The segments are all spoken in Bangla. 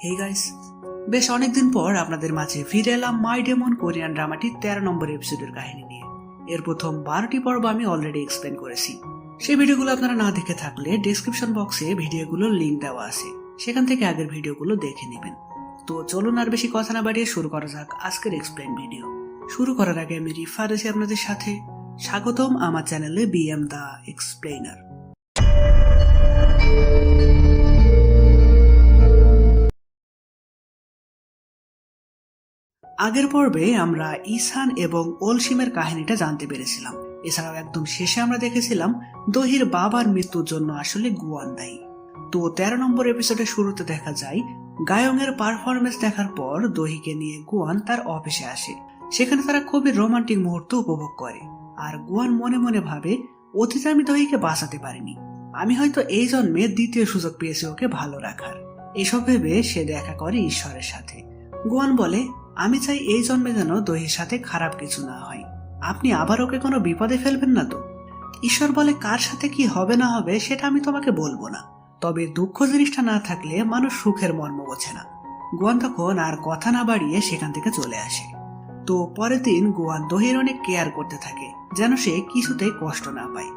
হে গাইস, বেশ অনেকদিন পর আপনাদের মাঝে ফিরে এলাম মাই ডেমন কোরিয়ান ড্রামাটির 13 নম্বর এপিসোডের কাহিনী নিয়ে। এর প্রথম 12টি পর্ব আমি অলরেডি এক্সপ্লেন করেছি। সেই ভিডিওগুলো আপনারা না দেখে থাকলে ডেসক্রিপশন বক্সে ভিডিওগুলোর লিঙ্ক দেওয়া আছে, সেখান থেকে আগের ভিডিওগুলো দেখে নেবেন। তো চলুন আর বেশি কথা না বাড়িয়ে শুরু করা যাক আজকের এক্সপ্লেন ভিডিও। শুরু করার আগে আমি রিফার আছি আপনাদের সাথে। স্বাগতম আমার চ্যানেলে বিএম দা এক্সপ্লেইনার। আগের পর্বে আমরা ইসান এবং ওলসিমের কাহিনীটা জানতে পেরেছিলাম। এছাড়াও একদম শেষে আমরা দেখেছিলাম দহির বাবার মৃত্যুর জন্য আসলে গুয়ান দায়ী। তো 13 নম্বর এপিসোডের শুরুতে দেখা যায় গায়ং এর পারফরমেন্স দেখার পর দহিকে নিয়ে গুয়ান তার অফিসে আসে। সেখানে তারা খুবই রোমান্টিক মুহূর্ত উপভোগ করে। আর গুয়ান মনে মনে ভাবে, অতীতে আমি দহিকে বাঁচাতে পারিনি, আমি হয়তো এই জন্মে দ্বিতীয় সুযোগ পেয়েছি ওকে ভালো রাখার। এসব ভেবে সে দেখা করে ঈশ্বরের সাথে। গুয়ান বলে, আমি চাই এই জন্মে যেন দহির সাথে খারাপ কিছু না হয়, আপনি আবার ওকে কোনো বিপদে ফেলবেন না তো। ঈশ্বর বলে, কার সাথে কি হবে না হবে সেটা আমি তোমাকে বলবো না, তবে দুঃখ জিনিসটা না থাকলে মানুষ সুখের মর্ম বোঝে না। গুয়ান তখন আর কথা না বাড়িয়ে সেখান থেকে চলে আসে। তো পরের দিন গুয়ান দহির অনেক কেয়ার করতে থাকে, যেন সে কিছুতেই কষ্ট না পায়।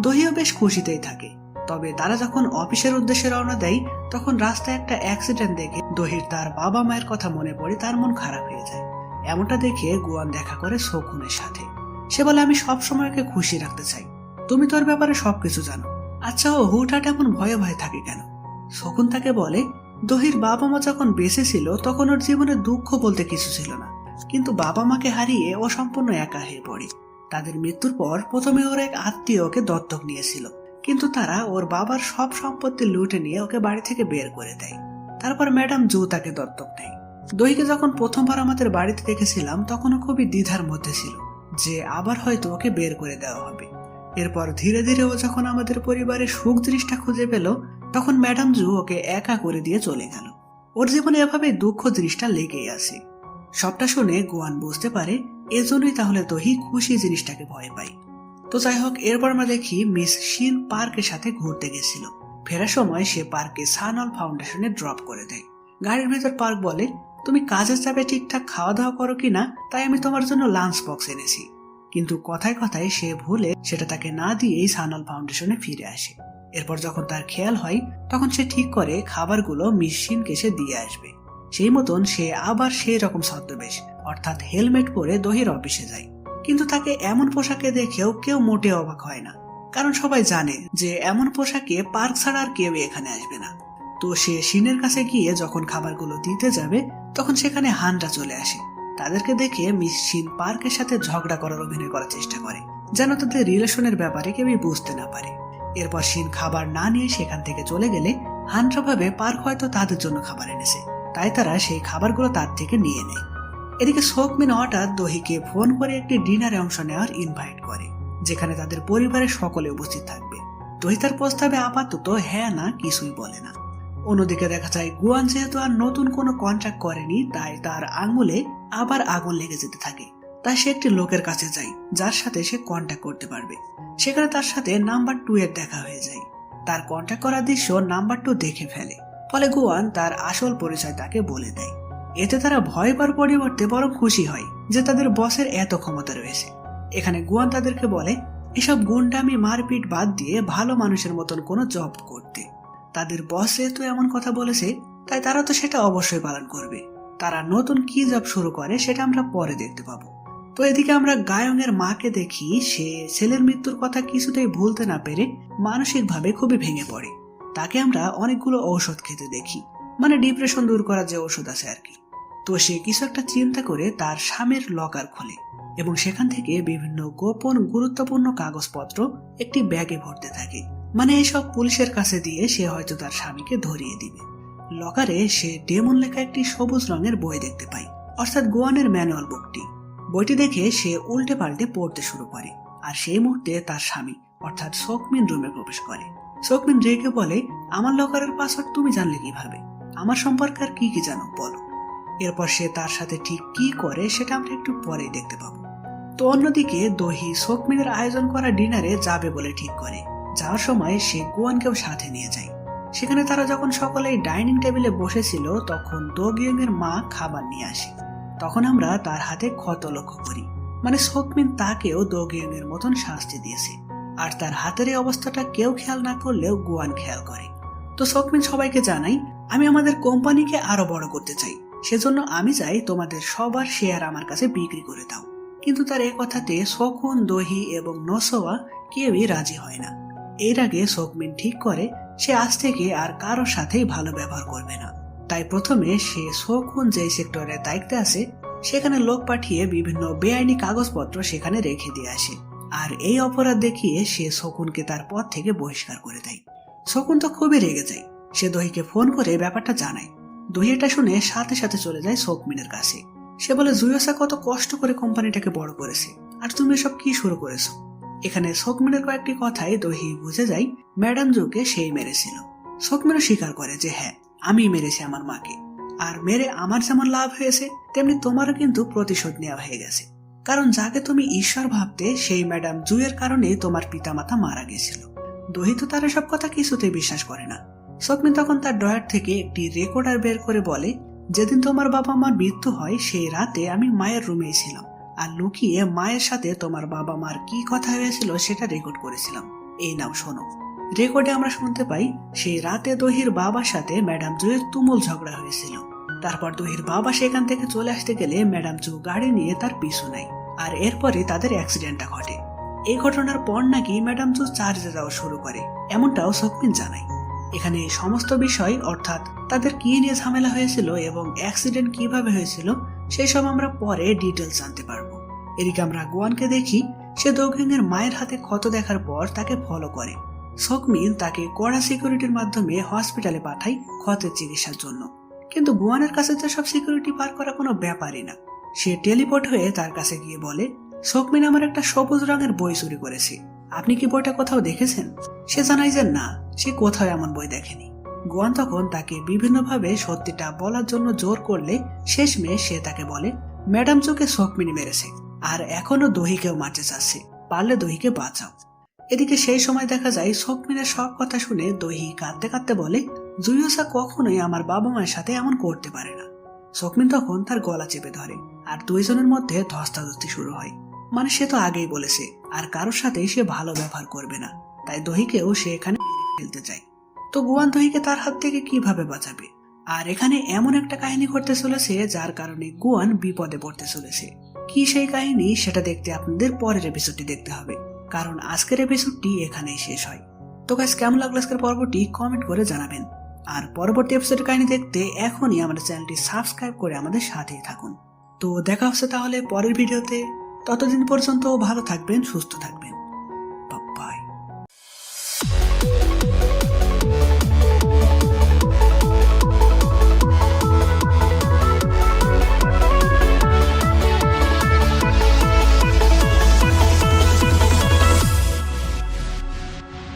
দহিও বেশ খুশিতেই থাকে। তবে তারা যখন অফিসের উদ্দেশ্যে রওনা দেয়, তখন রাস্তায় একটা অ্যাক্সিডেন্ট দেখে দহির তার বাবা মায়ের কথা মনে পড়ে তার মন খারাপ হয়ে যায়। এমনটা দেখে গুয়ান দেখা করে শকুনের সাথে। সে বলে, আমি সব সময় ওকে খুশি রাখতে চাই, তুমি তোর ব্যাপারে সবকিছু জানো, আচ্ছা ও হুটহাট এমন ভয়ে ভয়ে থাকে কেন? শকুন তাকে বলে, দহির বাবা মা যখন বেঁচে ছিল তখন ওর জীবনে দুঃখ বলতে কিছু ছিল না, কিন্তু বাবা মাকে হারিয়ে ও সম্পূর্ণ একা হয়ে পড়ে। তাদের মৃত্যুর পর প্রথমে ওর এক আত্মীয় ওকে দত্তক নিয়েছিল, কিন্তু তারা ওর বাবার সব সম্পত্তি লুটে নিয়ে ওকে বাড়ি থেকে বের করে দেয়। তারপর ম্যাডাম জু তাকে দত্তক নেয়। দহিকে যখন প্রথমবার আমাদের বাড়িতে দেখেছিলাম তখন ও খুবই দ্বিধার মধ্যে ছিল যে আবার হয়তো ওকে বের করে দেওয়া হবে। এরপর ধীরে ধীরে ও যখন আমাদের পরিবারের সুখ জিনিসটা খুঁজে পেল, তখন ম্যাডাম জু ওকে একা করে দিয়ে চলে গেল। ওর জীবনে এভাবে দুঃখ জিনিসটা লেগেই আছে। সবটা শুনে গুয়ান বুঝতে পারে এজন্যই তাহলে দহি খুশি জিনিসটাকে ভয় পায়। তো যাই হোক, এরপর আমরা দেখি মিস শিন পার্কের সাথে ঘুরতে গেছিল। ফেরার সময় সে পার্কে সানল ফাউন্ডেশনে ড্রপ করে দেয়। গাড়ির ভেতর পার্ক বলে, তুমি কাজের চাপে ঠিকঠাক খাওয়া দাওয়া করো কিনা, তাই আমি তোমার জন্য লাঞ্চ বক্স এনেছি। কিন্তু কথায় কথায় সে ভুলে সেটা তাকে না দিয়েই সানল ফাউন্ডেশনে ফিরে আসে। এরপর যখন তার খেয়াল হয়, তখন সে ঠিক করে খাবারগুলো মিস শিনকে সে দিয়ে আসবে। সেই মতন সে আবার সেই রকম ছদ্মবেশ অর্থাৎ হেলমেট পরে দহির অফিসে যায়। কিন্তু তাকে এমন পোশাকে দেখেও কেউ মোটে অবাক হয় না, কারণ সবাই জানে যে এমন পোশাকে পার্ক ছাড়া আর কেউ এখানে আসবে না। তো সে শিনের কাছে গিয়ে যখন খাবারগুলো দিতে যাবে, তখন সেখানে হানরা চলে আসে। তাদেরকে দেখে মিস শিন পার্কের সাথে ঝগড়া করার অভিনয় করার চেষ্টা করে, যেন তাদের রিলেশনের ব্যাপারে কেউই বুঝতে না পারে। এরপর শিন খাবার না নিয়ে সেখান থেকে চলে গেলে হানরা ভাবে পার্ক হয়তো তাদের জন্য খাবার এনেছে, তাই তারা সেই খাবারগুলো তার থেকে নিয়ে নেয়। এদিকে সোকমিন হঠাৎ দহিকে ফোন করে একটি ডিনারে অংশ নেওয়ার ইনভাইট করে, যেখানে তাদের পরিবারের সকলে উপস্থিত থাকবে। দহি তার প্রস্তাবে আপাতত হ্যাঁ না কিছুই বলে না। অন্যদিকে দেখা যায় গুয়ান যেহেতু আর নতুন কোনো কন্ট্রাক্ট করেনি, তাই তার আঙুলে আবার আগুন লেগে যেতে থাকে। তাই সে একটি লোকের কাছে যায় যার সাথে সে কন্ট্যাক্ট করতে পারবে। সেখানে তার সাথে নাম্বার 2 এর দেখা হয়ে যায়। তার কন্ট্যাক্ট করার দৃশ্য নাম্বার 2 দেখে ফেলে, ফলে গুয়ান তার আসল পরিচয় তাকে বলে দেয়। এতে তারা ভয় পাওয়ার পরিবর্তে বরং খুশি হয় যে তাদের বসের এত ক্ষমতা রয়েছে। এখানে গুয়ান তাদেরকে বলে এসব গুন্ডামি মারপিট বাদ দিয়ে ভালো মানুষের মতন কোনো জব করতে। তাদের বস যেহেতু এমন কথা বলেছে, তাই তারা তো সেটা অবশ্যই পালন করবে। তারা নতুন কি জব শুরু করে সেটা আমরা পরে দেখতে পাবো। তো এদিকে আমরা গায়ং এর মাকে দেখি, সে ছেলের মৃত্যুর কথা কিছুতেই ভুলতে না পেরে মানসিকভাবে খুবই ভেঙে পড়ে। তাকে আমরা অনেকগুলো ঔষধ খেতে দেখি, মানে ডিপ্রেশন দূর করার যে ঔষধ আছে আর কি। তো সে কিছু একটা চিন্তা করে তার স্বামীর লকার খোলে এবং সেখান থেকে বিভিন্ন গোপন গুরুত্বপূর্ণ কাগজপত্র একটি ব্যাগে ভরতে থাকে, মানে এসব পুলিশের কাছে দিয়ে সে হয়তো তার স্বামীকে ধরিয়ে দিবে। লকারে সে ডেমন লেখা একটি সবুজ রঙের বই দেখতে পায়, অর্থাৎ গুয়ানের ম্যানুয়াল বুকটি। বইটি দেখে সে উল্টে পাল্টে পড়তে শুরু করে, আর সেই মুহূর্তে তার স্বামী অর্থাৎ সোকমিন রুমে প্রবেশ করে। সোকমিন রেগে বলে, আমার লকারের পাসওয়ার্ড তুমি জানলে কিভাবে? আমার সম্পর্কে আর কি কি জানো বলো। এরপর সে তার সাথে ঠিক কি করে সেটা আমরা একটু পরেই দেখতে পাবো। তো অন্যদিকে দহি সোকমিনের আয়োজন করা ডিনারে যাবে বলে ঠিক করে। যাওয়ার সময় সে গুয়ানকেও সাথে নিয়ে যায়। সেখানে তারা যখন সকলেই ডাইনিং টেবিলে বসেছিল তখন দো গিয়ং এর মা খাবার নিয়ে আসে। তখন আমরা তার হাতে ক্ষত লক্ষ্য করি, মানে সোকমিন তাকেও দো গিয়ং এর মতন শাস্তি দিয়েছে। আর তার হাতের এই অবস্থাটা কেউ খেয়াল না করলেও গুয়ান খেয়াল করে। তো সোকমিন সবাইকে জানাই, আমি আমাদের কোম্পানিকে আরো বড় করতে চাই, সেজন্য আমি চাই তোমাদের সবার শেয়ার আমার কাছে বিক্রি করে দাও। কিন্তু তার এ কথাতে সোকুন, দোহি এবং নোসোয়া কেউই রাজি হয় না। এর আগে সোকমিন ঠিক করে সে আজ থেকে আর কারোর সাথেই ভালো ব্যবহার করবে না। তাই প্রথমে সে সোকুন যে সেক্টরের দায়িত্বে আছে সেখানে লোক পাঠিয়ে বিভিন্ন বেআইনি কাগজপত্র সেখানে রেখে দিয়ে আসে। আর এই অপরাধ দেখিয়ে সে সোকুনকে তার পদ থেকে বহিষ্কার করে দেয়। সোকুন তো খুবই রেগে যায়। সে দোহিকে ফোন করে ব্যাপারটা জানায়। দোহি এটা শুনে সাথে সাথে চলে যায় সোকমিনের কাছে। সে বলে, জুয়োসা কত কষ্ট করে কোম্পানিটাকে বড় করেছে, আর তুমি এসব কি শুরু করেছো? এখানে সোকমিনের কয়েকটি কথাই দোহি বুঝে যায় ম্যাডাম জুকে সেই মেরেছিল। সোকমিনও স্বীকার করে যে হ্যাঁ, আমি মেরেছি আমার মাকে, আর মেরে আমার যেমন লাভ হয়েছে তেমনি তোমারও কিন্তু প্রতিশোধ নেওয়া হয়ে গেছে। কারণ যাকে তুমি ঈশ্বর ভাবতে সেই ম্যাডাম জুয়ের কারণে তোমার পিতামাতা মারা গেছিল। দোহি তো তার সব কথা কিছুতেই বিশ্বাস করে না। সোকমিন তখন তার ড্রয়ার থেকে একটি রেকর্ডার বের করে বলে, যেদিন তোমার বাবা মার মৃত্যু হয় সেই রাতে আমি মায়ের রুমেই ছিলাম, আর লুকিয়ে মায়ের সাথে তোমার বাবা মার কি কথা হয়েছিল সেটা রেকর্ড করেছিলাম। এই নাও শোনো। রেকর্ডে আমরা শুনতে পাই সেই রাতে দোহির বাবার সাথে ম্যাডাম জুয়ের তুমুল ঝগড়া হয়েছিল। তারপর দোহির বাবা সেখান থেকে চলে আসতে গেলে ম্যাডাম জু গাড়ি নিয়ে তার পিছু নেয়, আর এরপরে তাদের অ্যাক্সিডেন্টটা ঘটে। এই ঘটনার পর নাকি ম্যাডাম জু চার্জে যাওয়া শুরু করে, এমনটাও সোকমিন জানায়। এখানে এই সমস্ত বিষয়, অর্থাৎ তাদের কি নিয়ে ঝামেলা হয়েছিল এবং অ্যাক্সিডেন্ট কিভাবে হয়েছিল সেই সব আমরা পরে ডিটেলস জানতে পারবো। এদিকে আমরা গুয়ানকে দেখি, সে দোগিং এর মায়ের হাতে ক্ষত দেখার পর তাকে ফলো করে। সোকমিন তাকে কড়া সিকিউরিটির মাধ্যমে হসপিটালে পাঠায় ক্ষতের চিকিৎসার জন্য। কিন্তু গুয়ানের কাছে তো সব সিকিউরিটি পার করা কোনো ব্যাপারই না। সে টেলিপোর্ট হয়ে তার কাছে গিয়ে বলে, সোকমিন আমার একটা সবুজ রঙের বই চুরি করেছে, আপনি কি বইটা কোথাও দেখেছেন? সে জানায় যে না, সে কোথাও এমন বই দেখেনি। গুয়ান তখন তাকে বিভিন্নভাবে সত্যিটা বলার জন্য জোর করলে শেষমেশ সে তাকে বলে, ম্যাডাম জুকে সোকমিন মেরেছে, আর এখনো দোহিকেও মারতে চাচ্ছে, পারলে দোহিকে বাঁচাও। এদিকে সেই সময় দেখা যায় সোকমিনের সব কথা শুনে দোহি কাঁদতে কাঁদতে বলে, জুয়োসা কখনোই আমার বাবা মায়ের সাথে এমন করতে পারে না। সোকমিন তখন তার গলা চেপে ধরে, আর দুইজনের মধ্যে ধস্তাধস্তি শুরু হয়। মানে সে তো আগেই বলেছে আর কারোর সাথে সে ভালো ব্যবহার করবে না, তাই দোহিকেও সে এখানে ফেলতে চায়। তো গুয়ান দোহিকে তার হাত থেকে কিভাবে বাঁচাবে? আর এখানে এমন একটা কাহিনী ঘটতে চলেছে যার কারণে গুয়ান বিপদে পড়তে চলেছে। কি সেই কাহিনী সেটা দেখতে আপনাদের পরের এপিসোডটি দেখতে হবে, কারণ আজকের এপিসোডটি এখানেই শেষ হয়। তো গাইস, কেমন লাগলো আজকের পর্বটি কমেন্ট করে জানাবেন। আর পরবর্তী এপিসোডের কাহিনী দেখতে এখনই আমাদের চ্যানেলটি সাবস্ক্রাইব করে আমাদের সাথেই থাকুন। তো দেখা হচ্ছে তাহলে পরের ভিডিওতে। ততদিন পর্যন্ত ভালো থাকবেন, সুস্থ থাকবেন।